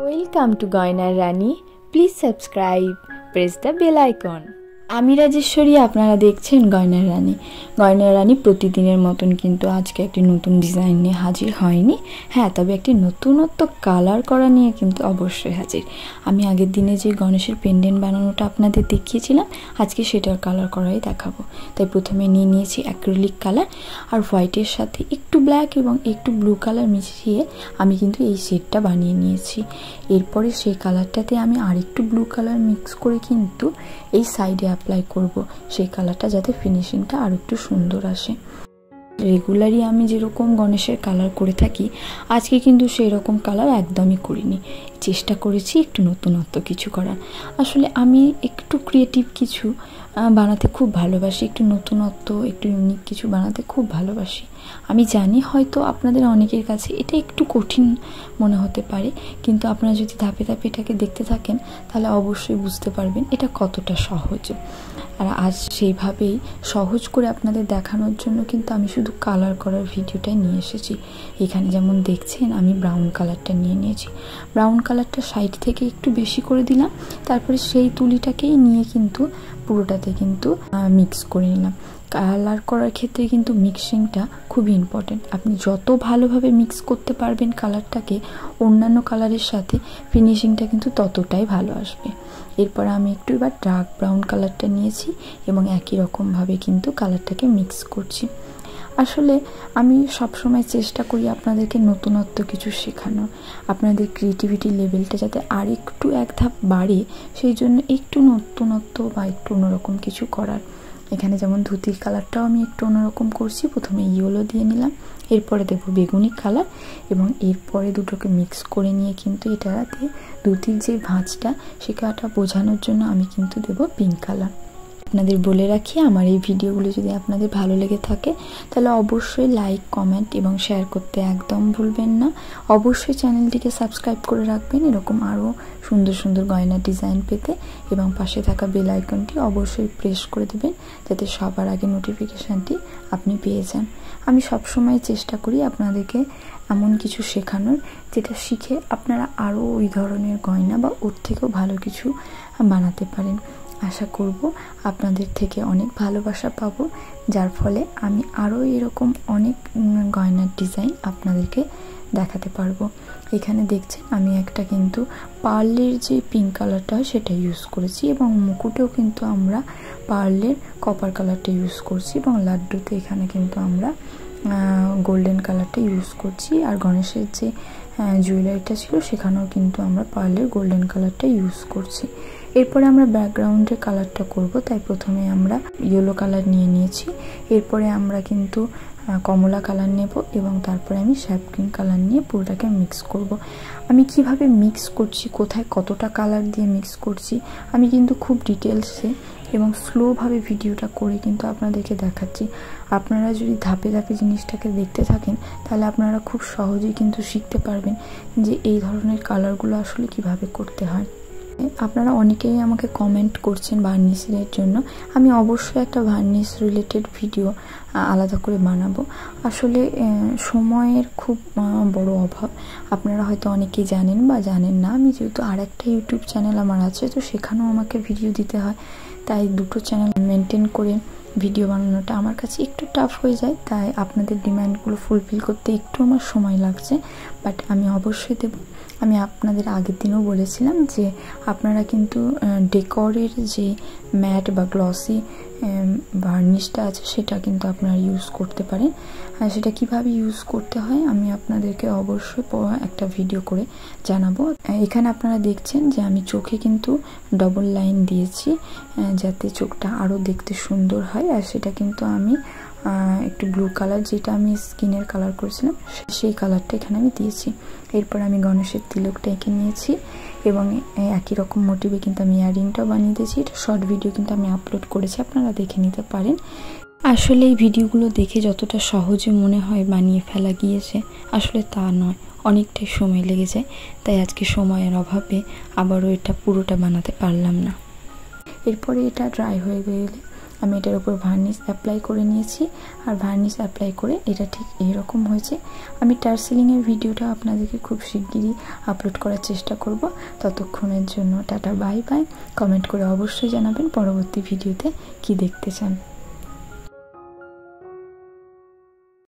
Welcome to Goynar Rani. Please subscribe. Press the bell icon. আমি রাজেশ্বরী, আপনারা দেখছেন গয়নার রানী। গয়নার রানী প্রতিদিনের মতন কিন্তু আজকে একটি নতুন ডিজাইন নিয়ে হাজির হয়নি। হ্যাঁ, তবে একটি নতুনত্ব কালার করা নিয়ে কিন্তু অবশ্যই হাজির। আমি আগের দিনে যে গণেশের পেন্ডেন্ট বানানোটা আপনাদের দেখিয়েছিলাম, আজকে সেটার কালার করাই দেখাবো। তাই প্রথমে নিয়ে নিয়েছি অ্যাক্রিলিক কালার আর হোয়াইটের সাথে একটু ব্ল্যাক এবং একটু ব্লু কালার মিশিয়ে আমি কিন্তু এই সেটটা বানিয়ে নিয়েছি। এরপরে সেই কালারটাতে আমি আরেকটু ব্লু কালার মিক্স করে কিন্তু এই সাইডে অ্যাপ্লাই করব, সেই কালারটা যাতে ফিনিশিংটা আর একটু সুন্দর আসে। রেগুলারই আমি যেরকম গণেশের কালার করে থাকি, আজকে কিন্তু সেই রকম কালার একদমই করিনি। চেষ্টা করেছি একটু নতুনত্ব কিছু করার। আসলে আমি একটু ক্রিয়েটিভ কিছু বানাতে খুব ভালোবাসি, একটু নতুনত্ব একটু ইউনিক কিছু বানাতে খুব ভালোবাসি। আমি জানি হয়তো আপনাদের অনেকের কাছে এটা একটু কঠিন মনে হতে পারে, কিন্তু আপনারা যদি ধাপে ধাপে এটাকে দেখতে থাকেন তাহলে অবশ্যই বুঝতে পারবেন এটা কতটা সহজ। আর আজ সেইভাবেই সহজ করে আপনাদের দেখানোর জন্য কিন্তু আমি শুধু কালার করার ভিডিওটাই নিয়ে এসেছি। এখানে যেমন দেখছেন আমি ব্রাউন কালারটা নিয়ে নিয়েছি। ব্রাউন কালারটা সাইড থেকে একটু বেশি করে দিলাম, তারপরে সেই তুলিটাকেই নিয়ে কিন্তু পুরোটাতে কিন্তু মিক্স করে নিলাম। কালার করার ক্ষেত্রে কিন্তু মিক্সিংটা খুবই ইম্পর্টেন্ট। আপনি যত ভালোভাবে মিক্স করতে পারবেন কালারটাকে অন্যান্য কালারের সাথে, ফিনিশিংটা কিন্তু ততটাই ভালো আসবে। এরপর আমি একটু এবার ডার্ক ব্রাউন কালারটা নিয়েছি এবং একই রকমভাবে কিন্তু কালারটাকে মিক্স করছি। আসলে আমি সবসময় চেষ্টা করি আপনাদেরকে নতুনত্ব কিছু শেখানো, আপনাদের ক্রিয়েটিভিটি লেভেলটা যাতে আর একটু এক ধাপ বাড়ে, সেই জন্য একটু নতুনত্ব বা একটু অন্যরকম কিছু করার। এখানে যেমন ধুতির কালারটাও আমি একটু অন্যরকম করছি। প্রথমে ইয়েলো দিয়ে নিলাম, এরপরে দেবো বেগুনি কালার এবং এরপরে দুটোকে মিক্স করে নিয়ে কিন্তু এটাতে ধুতির যে ভাঁজটা সেটা বোঝানোর জন্য আমি কিন্তু দেবো পিঙ্ক কালার। আপনাদের বলে রাখি, আমার এই ভিডিওগুলো যদি আপনাদের ভালো লেগে থাকে তাহলে অবশ্যই লাইক, কমেন্ট এবং শেয়ার করতে একদম ভুলবেন না। অবশ্যই চ্যানেলটিকে সাবস্ক্রাইব করে রাখবেন এরকম আরও সুন্দর সুন্দর গয়নার ডিজাইন পেতে, এবং পাশে থাকা বেল আইকনটি অবশ্যই প্রেস করে দেবেন যাতে সবার আগে নোটিফিকেশানটি আপনি পেয়ে যান। আমি সবসময় চেষ্টা করি আপনাদেরকে এমন কিছু শেখানোর যেটা শিখে আপনারা আরও ওই ধরনের গয়না বা ওর থেকেও ভালো কিছু বানাতে পারেন। আশা করব আপনাদের থেকে অনেক ভালোবাসা পাবো, যার ফলে আমি আরও এরকম অনেক গয়নার ডিজাইন আপনাদেরকে দেখাতে পারবো। এখানে দেখছেন আমি একটা কিন্তু পার্লের যে পিঙ্ক কালারটা হয় সেটা ইউজ করেছি এবং মুকুটেও কিন্তু আমরা পার্লের কপার কালারটা ইউজ করছি এবং লাড্ডুতে এখানে কিন্তু আমরা গোল্ডেন কালারটা ইউজ করছি। আর গণেশের যে জুয়েলারিটা ছিল সেখানেও কিন্তু আমরা পার্লের গোল্ডেন কালারটা ইউজ করছি। এরপরে আমরা ব্যাকগ্রাউন্ডের কালারটা করব, তাই প্রথমে আমরা ইয়েলো কালার নিয়ে নিয়েছি। এরপরে আমরা কিন্তু কমলা কালার নেব এবং তারপরে আমি স্যাপ গ্রিন কালার নিয়ে পুরোটাকে মিক্স করব। আমি কিভাবে মিক্স করছি, কোথায় কতটা কালার দিয়ে মিক্স করছি আমি কিন্তু খুব ডিটেলসে এবং স্লোভাবে ভিডিওটা করে কিন্তু আপনাদেরকে দেখাচ্ছি। আপনারা যদি ধাপে ধাপে জিনিসটাকে দেখতে থাকেন তাহলে আপনারা খুব সহজেই কিন্তু শিখতে পারবেন যে এই ধরনের কালারগুলো আসলে কিভাবে করতে হয়। আপনারা অনেকেই আমাকে কমেন্ট করছেন ভার্নিশের জন্য। আমি অবশ্যই একটা ভার্নিশ রিলেটেড ভিডিও আলাদা করে বানাবো। আসলে সময়ের খুব বড় অভাব, আপনারা হয়তো অনেকেই জানেন বা জানেন না। আমি যেহেতু আরেকটা ইউটিউব চ্যানেল আমার আছে, তো সেখানেও আমাকে ভিডিও দিতে হয়, তাই দুটো চ্যানেল মেনটেন করে ভিডিও বানানোটা আমার কাছে একটু টাফ হয়ে যায়। তাই আপনাদের ডিমান্ডগুলো ফুলফিল করতে একটু আমার সময় লাগছে, বাট আমি অবশ্যই দেব। আমি আপনাদের আগের দিনও বলেছিলাম যে আপনারা কিন্তু ডেকরের যে ম্যাট বা গ্লসি ভার্নিশটা আছে সেটা কিন্তু আপনারা ইউজ করতে পারেন। আর সেটা কিভাবে ইউজ করতে হয় আমি আপনাদেরকে অবশ্যই একটা ভিডিও করে জানাবো। এখানে আপনারা দেখছেন যে আমি চোখে কিন্তু ডবল লাইন দিয়েছি যাতে চোখটা আরও দেখতে সুন্দর হয়। আর সেটা কিন্তু আমি একটু ব্লু কালার, যেটা আমি স্কিনের কালার করেছিলাম সেই কালারটা এখানে আমি দিয়েছি। এরপর আমি গণেশের তিলকটা এঁকে নিয়েছি এবং একই রকম মোটিভে কিন্তু আমি ইয়াররিংটাও বানিয়ে দিয়েছি। এটা শর্ট ভিডিও কিন্তু আমি আপলোড করেছি, আপনারা দেখে নিতে পারেন। আসলে এই ভিডিওগুলো দেখে যতটা সহজে মনে হয় বানিয়ে ফেলা গিয়েছে, আসলে তা নয়, অনেকটাই সময় লেগে যায়। তাই আজকে সময়ের অভাবে আবারও এটা পুরোটা বানাতে পারলাম না। এরপরে এটা ড্রাই হয়ে গেলে আমি এটার উপর ভার্নিশ অ্যাপ্লাই করে নিয়েছি। আর ভার্নিশ অ্যাপ্লাই করে এটা ঠিক এইরকম হয়েছে। আমি টার্সেলিংয়ের ভিডিওটা আপনাদেরকে খুব শিগগিরই আপলোড করার চেষ্টা করব। ততক্ষণের জন্য টাটা বাই বাই। কমেন্ট করে অবশ্যই জানাবেন পরবর্তী ভিডিওতে কি দেখতে চান।